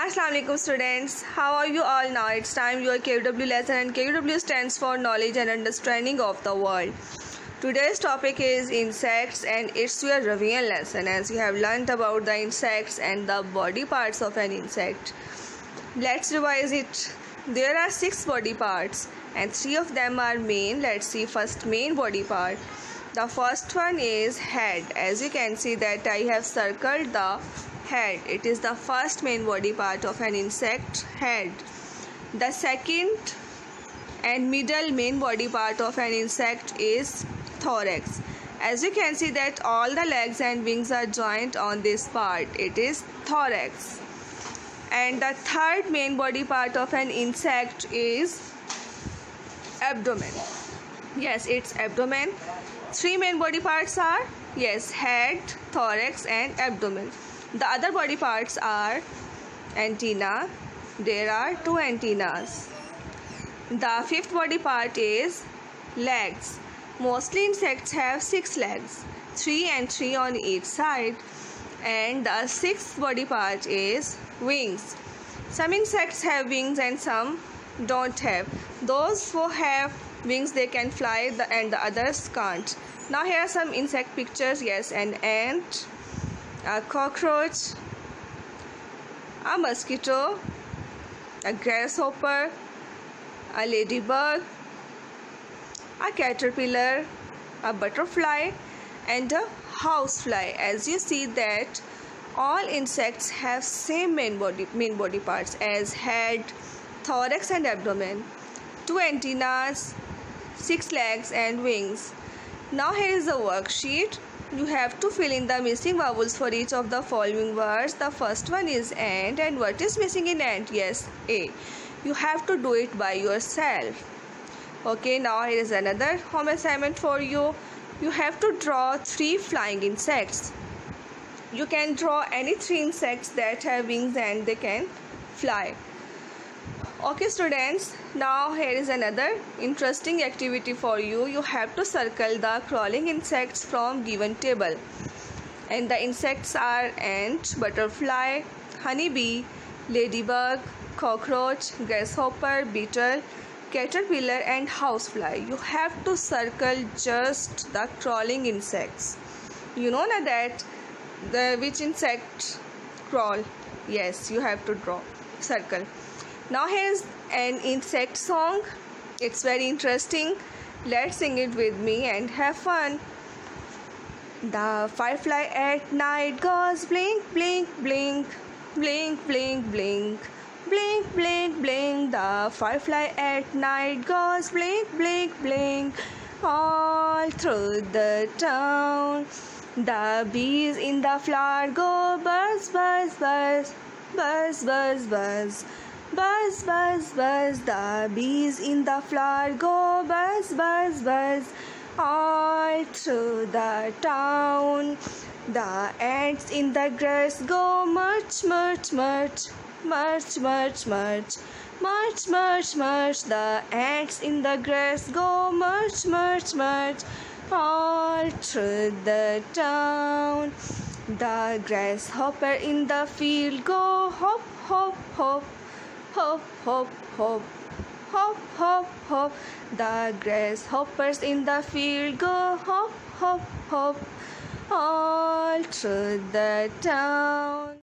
Assalamu alaikum students. How are you all now? It's time your KW lesson, and KW stands for knowledge and understanding of the world. Today's topic is insects and it's your revision lesson as you have learnt about the insects and the body parts of an insect. Let's revise it. There are 6 body parts and 3 of them are main. Let's see first main body part. The first one is head. As you can see that I have circled the head. It is the first main body part of an insect, head. The second and middle main body part of an insect is thorax. As you can see that all the legs and wings are joined on this part. It is thorax. And the third main body part of an insect is abdomen. Yes, it's abdomen. 3 main body parts are, yes, head, thorax and abdomen. The other body parts are antenna. There are 2 antennas. The 5th body part is legs. Mostly insects have 6 legs, 3 and 3 on each side. And the 6th body part is wings. Some insects have wings and some don't have. Those who have wings, they can fly and the others can't. Now here are some insect pictures. Yes, an ant, a cockroach, a mosquito, a grasshopper, a ladybug, a caterpillar, a butterfly and a housefly. As you see that all insects have same main body parts as head, thorax and abdomen, 2 antennas, 6 legs and wings. Now here is the worksheet. You have to fill in the missing vowels for each of the following words. The first one is ant, and what is missing in ant? Yes, A. You have to do it by yourself. Okay, now here is another home assignment for you. You have to draw 3 flying insects. You can draw any 3 insects that have wings and they can fly. Okay students, now here is another interesting activity for you. You have to circle the crawling insects from given table. And the insects are ant, butterfly, honeybee, ladybug, cockroach, grasshopper, beetle, caterpillar and housefly. You have to circle just the crawling insects. You know na that which insect crawl. Yes, you have to draw, circle. Now here's an insect song. It's very interesting. Let's sing it with me and have fun. The firefly at night goes blink, blink, blink, blink, blink, blink, blink, blink, blink. The firefly at night goes blink, blink, blink, all through the town. The bees in the flower go buzz, buzz, buzz, buzz, buzz, buzz. Buzz, buzz, buzz, the bees in the flower go buzz, buzz, buzz, all through the town. The ants in the grass go march, march, march, march, march, march, march, march, march. The ants in the grass go march, march, march, all through the town. The grasshopper in the field go hop, hop, hop, hop, hop, hop, hop, hop, hop. The grasshoppers in the field go hop, hop, hop, all through the town.